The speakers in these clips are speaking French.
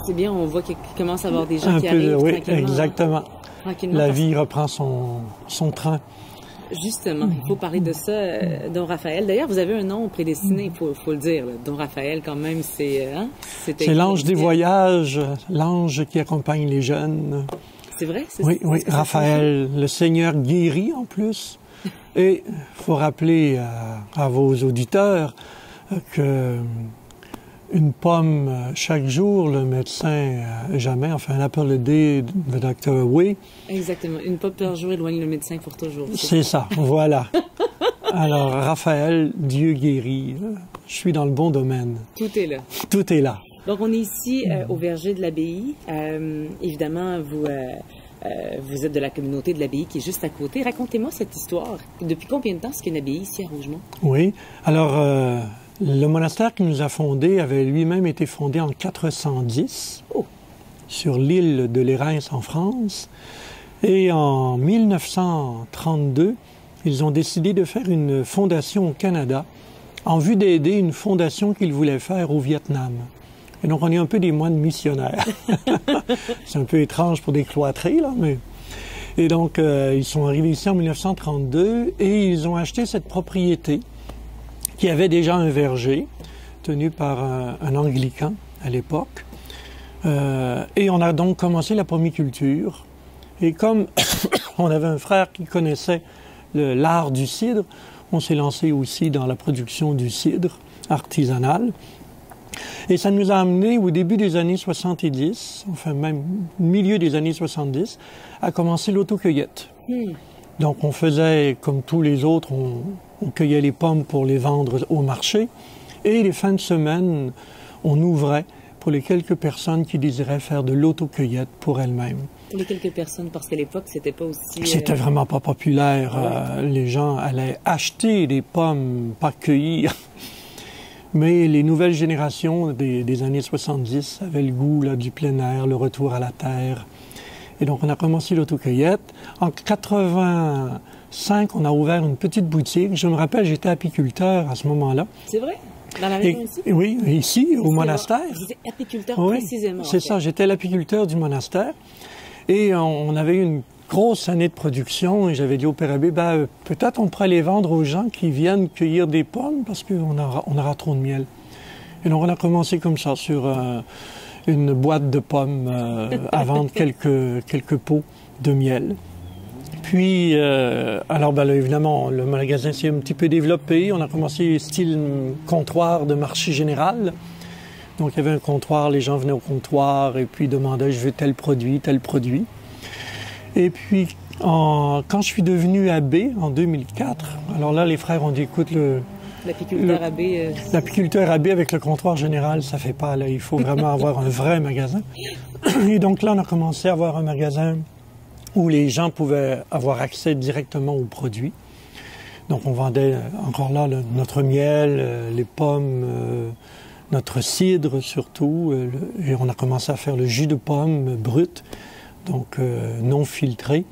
C'est bien, on voit qu'il commence à y avoir des gens Un qui peu, arrivent oui, tranquillement. exactement. Tranquillement, La parce vie reprend son train. Justement, il faut parler de ça, Don Raphaël. D'ailleurs, vous avez un nom prédestiné, il faut le dire. Là. Don Raphaël, quand même, c'est... C'est l'ange des voyages, l'ange qui accompagne les jeunes. C'est vrai? Oui, Raphaël, le Seigneur guérit en plus. Et il faut rappeler à vos auditeurs que une pomme chaque jour, le médecin jamais, enfin, on appelle le D de Dr. Way. Exactement. Une pomme par jour éloigne le médecin pour toujours. C'est ça, voilà. Alors, Raphaël, Dieu guérit. Je suis dans le bon domaine. Tout est là. Tout est là. Donc, on est ici au verger de l'abbaye. Évidemment, vous êtes de la communauté de l'abbaye qui est juste à côté. Racontez-moi cette histoire. Depuis combien de temps est-ce qu'il y a une abbaye ici à Rougemont? Oui. Alors, le monastère qui nous a fondé avait lui-même été fondé en 410 sur l'île de l'Érins en France. Et en 1932, ils ont décidé de faire une fondation au Canada en vue d'aider une fondation qu'ils voulaient faire au Vietnam. Et donc, on est un peu des moines missionnaires. C'est un peu étrange pour des cloîtrés, là, mais... Et donc, ils sont arrivés ici en 1932 et ils ont acheté cette propriété qui avait déjà un verger tenu par un anglican à l'époque. Et on a donc commencé la pomiculture. Et comme on avait un frère qui connaissait l'art du cidre, on s'est lancé aussi dans la production du cidre artisanal. Et ça nous a amené au début des années 70, enfin même milieu des années 70, à commencer l'autocueillette. Donc on faisait comme tous les autres, on cueillait les pommes pour les vendre au marché. Et les fins de semaine, on ouvrait pour les quelques personnes qui désiraient faire de l'autocueillette pour elles-mêmes. Les quelques personnes, parce qu'à l'époque, c'était pas aussi... C'était vraiment pas populaire. Les gens allaient acheter des pommes, pas cueillir. Mais les nouvelles générations des années 70 avaient le goût là, du plein air, le retour à la terre. Et donc, on a commencé l'autocueillette. En 85, on a ouvert une petite boutique. Je me rappelle, j'étais apiculteur à ce moment-là. C'est vrai? Dans la région ici? Oui, ici, au monastère. Vous êtes apiculteur précisément. C'est ça, j'étais l'apiculteur du monastère. Et on avait une grosse année de production et j'avais dit au Père Abbé, peut-être on pourrait les vendre aux gens qui viennent cueillir des pommes parce qu'on aura trop de miel. Et donc on a commencé comme ça sur une boîte de pommes à vendre quelques pots de miel. Puis, alors là, évidemment, le magasin s'est un petit peu développé. On a commencé style comptoir de marché général. Donc il y avait un comptoir, les gens venaient au comptoir et puis demandaient, je veux tel produit, tel produit. Et puis, quand je suis devenu abbé, en 2004, alors là, les frères ont dit, écoute, l'apiculteur abbé... L'apiculteur abbé avec le comptoir général, ça fait pas, là, il faut vraiment avoir un vrai magasin. Et donc là, on a commencé à avoir un magasin où les gens pouvaient avoir accès directement aux produits. Donc, on vendait encore là notre miel, les pommes, notre cidre surtout, et on a commencé à faire le jus de pomme brut. Donc non filtré,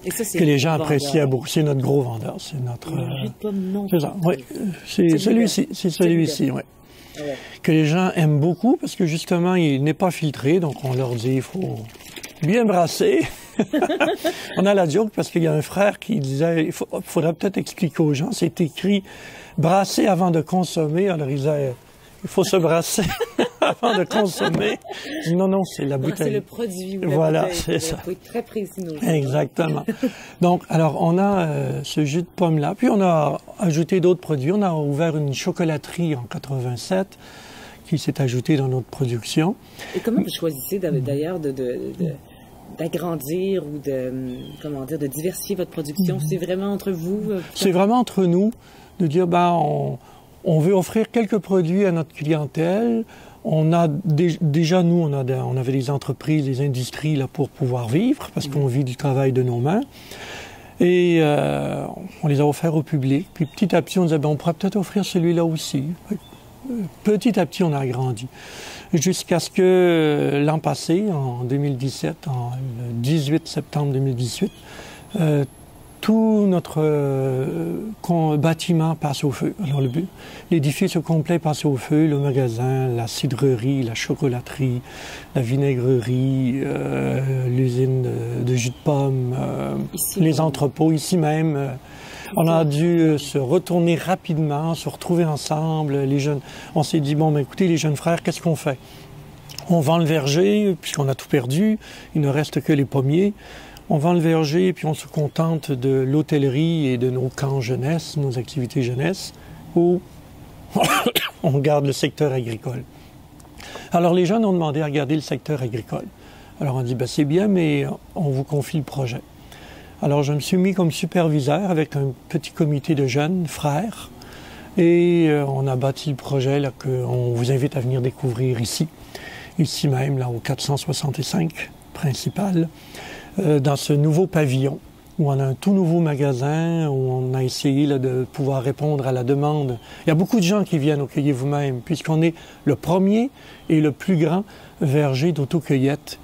et ça, que les gens appréciaient beaucoup. C'est notre gros vendeur, c'est notre... jus de pomme non c'est ça, oui. C'est celui-ci, oui. Ouais. Que les gens aiment beaucoup parce que justement, il n'est pas filtré, donc on leur dit, il faut bien brasser. On a la joke parce qu'il y a un frère qui disait, il faudrait peut-être expliquer aux gens, c'est écrit « brasser avant de consommer », alors il disait... Il faut se brasser avant de consommer. Non, c'est la bouteille. C'est le produit. Voilà, c'est ça. Il faut être très précis. Exactement. Donc, alors, on a ce jus de pomme-là. Puis, on a ajouté d'autres produits. On a ouvert une chocolaterie en 87 qui s'est ajoutée dans notre production. Et comment vous choisissez d'ailleurs d'agrandir ou de diversifier votre production? C'est vraiment entre vous? C'est vraiment entre nous de dire, on veut offrir quelques produits à notre clientèle. On a déjà, nous, on avait des entreprises, des industries là, pour pouvoir vivre, parce qu'on vit du travail de nos mains. Et on les a offerts au public. Puis petit à petit, on disait, on pourrait peut-être offrir celui-là aussi. Petit à petit, on a agrandi. Jusqu'à ce que l'an passé, en 2017, le 18 septembre 2018, tout notre bâtiment passe au feu. Alors l'édifice au complet passe au feu, le magasin, la cidrerie, la chocolaterie, la vinaigrerie, l'usine de jus de pomme, les entrepôts, ici même. On a dû se retourner rapidement, se retrouver ensemble. Les jeunes, on s'est dit, bon, ben, écoutez, les jeunes frères, qu'est-ce qu'on fait? On vend le verger, puisqu'on a tout perdu. Il ne reste que les pommiers. On vend le verger, puis on se contente de l'hôtellerie et de nos camps jeunesse, nos activités jeunesse, ou on garde le secteur agricole. Alors les jeunes ont demandé à garder le secteur agricole. Alors on dit, ben, c'est bien, mais on vous confie le projet. Alors je me suis mis comme superviseur avec un petit comité de jeunes frères et on a bâti le projet là, qu'on vous invite à venir découvrir ici même, là au 465 principal, dans ce nouveau pavillon où on a un tout nouveau magasin, où on a essayé là, de pouvoir répondre à la demande. Il y a beaucoup de gens qui viennent au Cueillez vous-même puisqu'on est le premier et le plus grand verger d'autocueillette.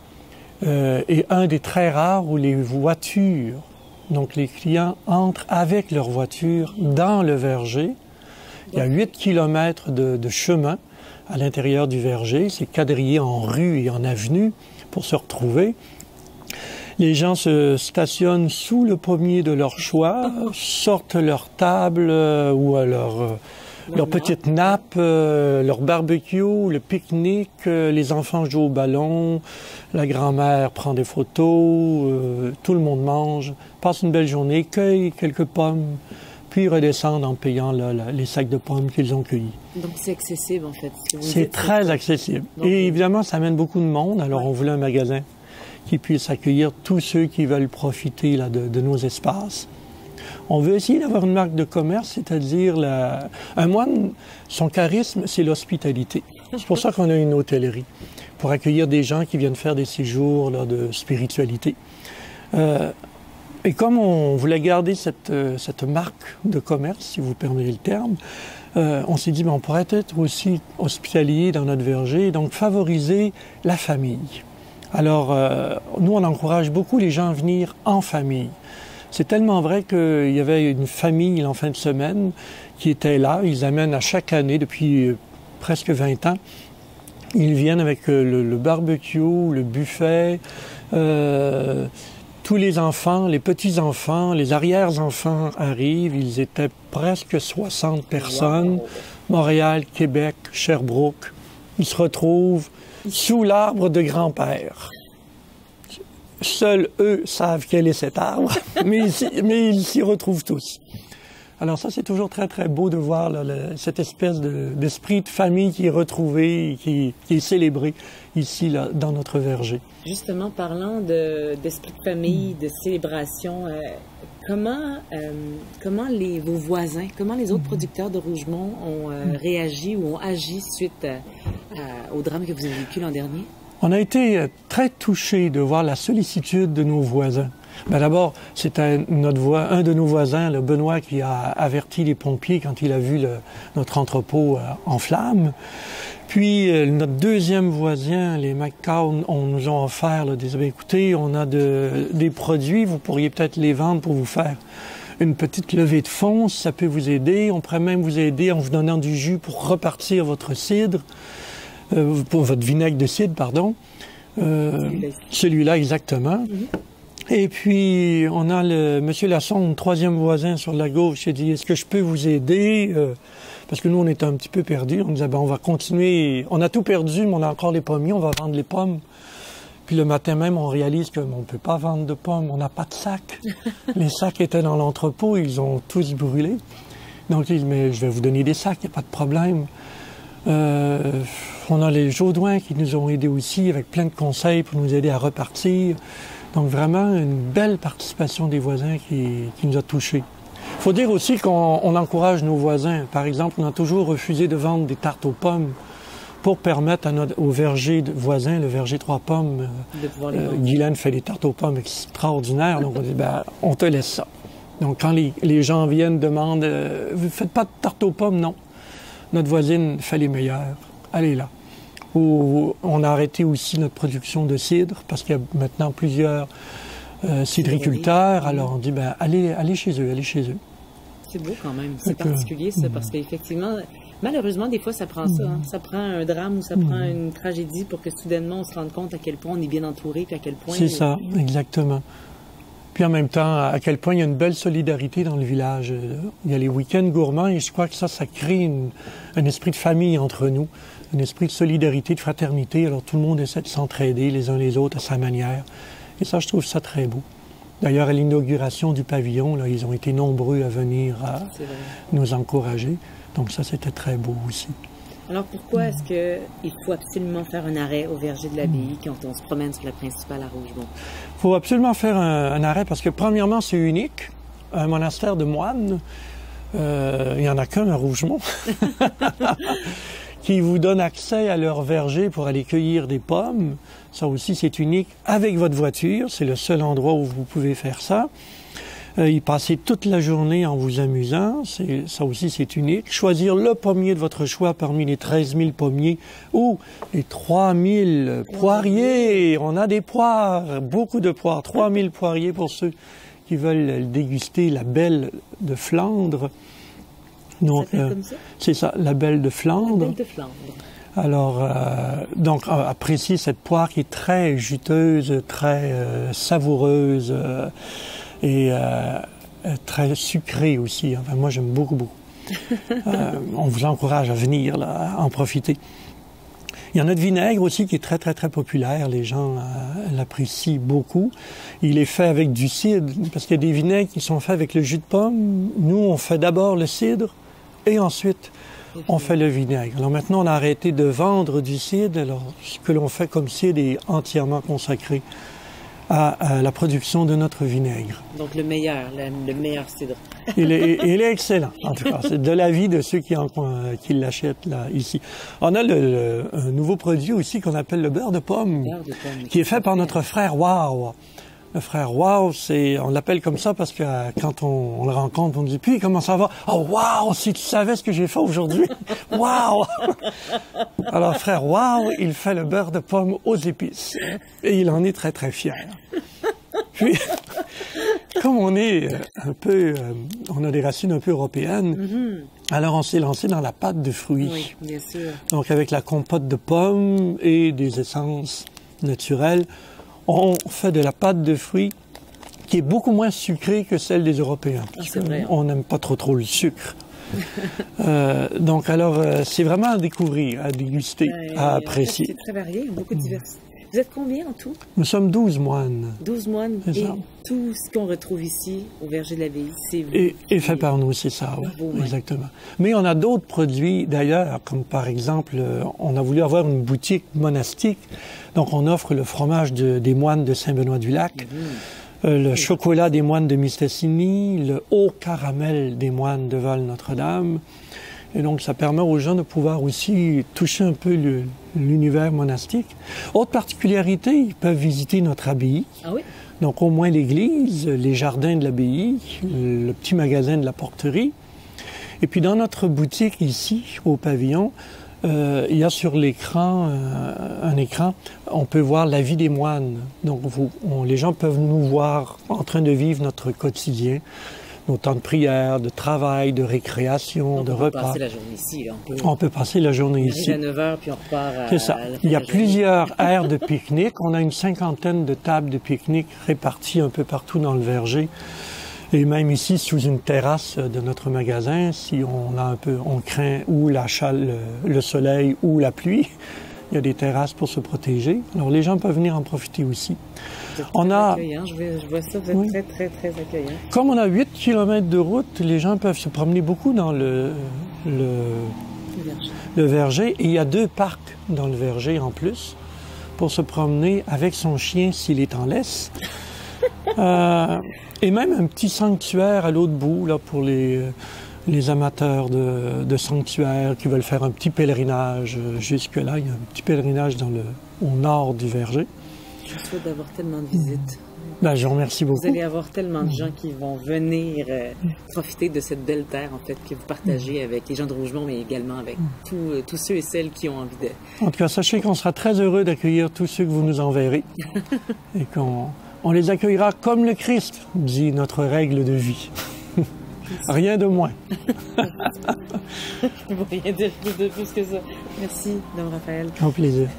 Et un des très rares où les voitures, donc les clients entrent avec leur voiture dans le verger. Il y a 8 kilomètres de chemin à l'intérieur du verger. C'est quadrillé en rues et en avenues pour se retrouver. Les gens se stationnent sous le pommier de leur choix, sortent leur table ou leur petite nappe, leur barbecue, le pique-nique, les enfants jouent au ballon, la grand-mère prend des photos, tout le monde mange, passe une belle journée, cueille quelques pommes, puis redescendent en payant les sacs de pommes qu'ils ont cueillis. Donc c'est accessible en fait. C'est très accessible. Donc, et évidemment, ça amène beaucoup de monde, alors on voulait un magasin qui puisse accueillir tous ceux qui veulent profiter là, de nos espaces. On veut essayer d'avoir une marque de commerce, c'est-à-dire un moine, son charisme, c'est l'hospitalité. C'est pour ça qu'on a une hôtellerie, pour accueillir des gens qui viennent faire des séjours là, de spiritualité. Et comme on voulait garder cette marque de commerce, si vous permettez le terme, on s'est dit, on pourrait être aussi hospitalier dans notre verger, donc favoriser la famille. Alors, nous, on encourage beaucoup les gens à venir en famille. C'est tellement vrai qu'il y avait une famille en fin de semaine qui était là. Ils amènent à chaque année, depuis presque 20 ans, ils viennent avec le barbecue, le buffet, tous les enfants, les petits-enfants, les arrière-enfants arrivent. Ils étaient presque 60 personnes. Wow. Montréal, Québec, Sherbrooke. Ils se retrouvent sous l'arbre de grand-père. Seuls eux savent quel est cet arbre, mais ils s'y retrouvent tous. Alors ça, c'est toujours très, très beau de voir là, cette espèce d'esprit de famille qui est retrouvé, qui est célébré ici, là, dans notre verger. Justement, parlant d'esprit de famille, de célébration, comment vos voisins, comment les autres producteurs de Rougemont ont réagi ou ont agi suite au drame que vous avez vécu l'an dernier? On a été très touchés de voir la sollicitude de nos voisins. Ben d'abord, c'est un de nos voisins, le Benoît, qui a averti les pompiers quand il a vu notre entrepôt en flammes. Puis notre deuxième voisin, les McCown, nous ont offert écoutez, on a des produits, vous pourriez peut-être les vendre pour vous faire une petite levée de fonds, si ça peut vous aider. On pourrait même vous aider en vous donnant du jus pour repartir votre cidre. Pour votre vinaigre de cidre, pardon. Celui-là, exactement. Et puis, on a Monsieur Lassonde, troisième voisin sur la gauche, qui dit, est-ce que je peux vous aider? Parce que nous, on était un petit peu perdus. On disait, on va continuer. On a tout perdu, mais on a encore les pommiers, on va vendre les pommes. Puis le matin même, on réalise qu'on ne peut pas vendre de pommes, on n'a pas de sacs. Les sacs étaient dans l'entrepôt, ils ont tous brûlé. Donc, il dit, mais je vais vous donner des sacs, il n'y a pas de problème. On a les Jaudoins qui nous ont aidés aussi avec plein de conseils pour nous aider à repartir. Donc vraiment une belle participation des voisins qui nous a touchés. Il faut dire aussi qu'on encourage nos voisins. Par exemple, on a toujours refusé de vendre des tartes aux pommes pour permettre au verger voisin, le verger Trois Pommes, Guylaine fait des tartes aux pommes extraordinaires. Donc on dit, on te laisse ça. Donc quand les gens viennent, demandent, vous ne faites pas de tartes aux pommes? Non. Notre voisine fait les meilleures. Allez là. On a arrêté aussi notre production de cidre parce qu'il y a maintenant plusieurs cidriculteurs. Alors on dit, ben, allez chez eux, allez chez eux. C'est beau quand même, c'est particulier ça, parce qu'effectivement, malheureusement, des fois, ça prend ça. Hein. Ça prend un drame ou ça prend une tragédie pour que soudainement, on se rende compte à quel point on est bien entouré, puis à quel point... C'est ça, exactement. Puis en même temps, à quel point il y a une belle solidarité dans le village. Il y a les week-ends gourmands et je crois que ça crée un esprit de famille entre nous, un esprit de solidarité, de fraternité. Alors tout le monde essaie de s'entraider les uns les autres à sa manière. Et ça, je trouve ça très beau. D'ailleurs, à l'inauguration du pavillon, là, ils ont été nombreux à venir nous encourager. Donc ça, c'était très beau aussi. Alors pourquoi est-ce qu'il faut absolument faire un arrêt au verger de l'abbaye quand on se promène sur la principale à Rougemont? Il faut absolument faire un arrêt parce que premièrement, c'est unique. Un monastère de moines, il n'y en a qu'un à Rougemont, qui vous donne accès à leur verger pour aller cueillir des pommes. Ça aussi, c'est unique avec votre voiture. C'est le seul endroit où vous pouvez faire ça. Y passer toute la journée en vous amusant, ça aussi c'est unique. Choisir le pommier de votre choix parmi les 13 000 pommiers ou les 3 000 poiriers. On a des poires, beaucoup de poires, 3 000 poiriers pour ceux qui veulent déguster la belle de Flandre. Donc, c'est ça, la belle de Flandre. La belle de Flandre. Alors, donc, appréciez cette poire qui est très juteuse, très savoureuse. Et très sucré aussi. Enfin, moi, j'aime beaucoup, beaucoup. On vous encourage à venir, là, à en profiter. Il y a notre vinaigre aussi qui est très, très, très populaire. Les gens l'apprécient beaucoup. Il est fait avec du cidre, parce qu'il y a des vinaigres qui sont faits avec le jus de pomme. Nous, on fait d'abord le cidre et ensuite, on fait le vinaigre. Alors maintenant, on a arrêté de vendre du cidre. Alors, ce que l'on fait comme cidre est entièrement consacré à la production de notre vinaigre. Donc le meilleur cidre. Il est excellent, en tout cas. C'est de l'avis de ceux qui l'achètent là, ici. On a un nouveau produit aussi qu'on appelle le beurre de pomme, qui est fait par notre frère Wow. Le frère Wow, on l'appelle comme ça parce que quand on le rencontre, on dit, puis comment ça va? Oh wow, si tu savais ce que j'ai fait aujourd'hui. Wow! Alors frère Wow, il fait le beurre de pomme aux épices. Et il en est très très fier. Puis, comme on est on a des racines un peu européennes, alors on s'est lancé dans la pâte de fruits. Oui, bien sûr. Donc avec la compote de pommes et des essences naturelles, on fait de la pâte de fruits qui est beaucoup moins sucrée que celle des Européens. Parce on n'aime pas trop le sucre. Donc alors, c'est vraiment à découvrir, à déguster, à apprécier. C'est très varié, beaucoup de diversité. Vous êtes combien en tout? Nous sommes 12 moines. 12 moines. Et tout ce qu'on retrouve ici, au verger de l'abbaye, c'est vous. Et fait par nous, c'est ça, oui, exactement. Mais on a d'autres produits, d'ailleurs, comme par exemple, on a voulu avoir une boutique monastique. Donc on offre le fromage des moines de Saint-Benoît-du-Lac, le chocolat des moines de Mistassini, le haut caramel des moines de Val-Notre-Dame. Et donc, ça permet aux gens de pouvoir aussi toucher un peu l'univers monastique. Autre particularité, ils peuvent visiter notre abbaye. Ah oui? Donc, au moins l'église, les jardins de l'abbaye, le petit magasin de la porterie. Et puis, dans notre boutique ici, au pavillon, il y a sur l'écran, un écran, on peut voir la vie des moines. Donc, les gens peuvent nous voir en train de vivre notre quotidien. Nos temps de prière, de travail, de récréation, de repas. On peut passer la journée ici. On peut passer la journée ici. À 9 h, puis on repart à... C'est ça. Il y a plusieurs aires de pique-nique. On a une 50aine de tables de pique-nique réparties un peu partout dans le verger. Et même ici, sous une terrasse de notre magasin, si on craint ou le soleil ou la pluie, il y a des terrasses pour se protéger. Alors, les gens peuvent venir en profiter aussi. On a... Je vois ça, vous êtes très, très, très accueillant. Comme on a 8 km de route, les gens peuvent se promener beaucoup dans le verger. Et il y a 2 parcs dans le verger en plus pour se promener avec son chien s'il est en laisse. Et même un petit sanctuaire à l'autre bout là, pour les amateurs de sanctuaires qui veulent faire un petit pèlerinage jusque-là. Il y a un petit pèlerinage au nord du verger. Je vous souhaite d'avoir tellement de visites. Ben, je vous remercie beaucoup. Vous allez avoir tellement de gens qui vont venir profiter de cette belle terre en fait que vous partagez avec les gens de Rougemont, mais également avec tous ceux et celles qui ont envie de... En tout cas, sachez qu'on sera très heureux d'accueillir tous ceux que vous nous enverrez et qu'on On les accueillera comme le Christ, dit notre règle de vie. Rien de moins. Je ne peux rien dire de plus que ça. Merci, Dom Raphaël. Au plaisir.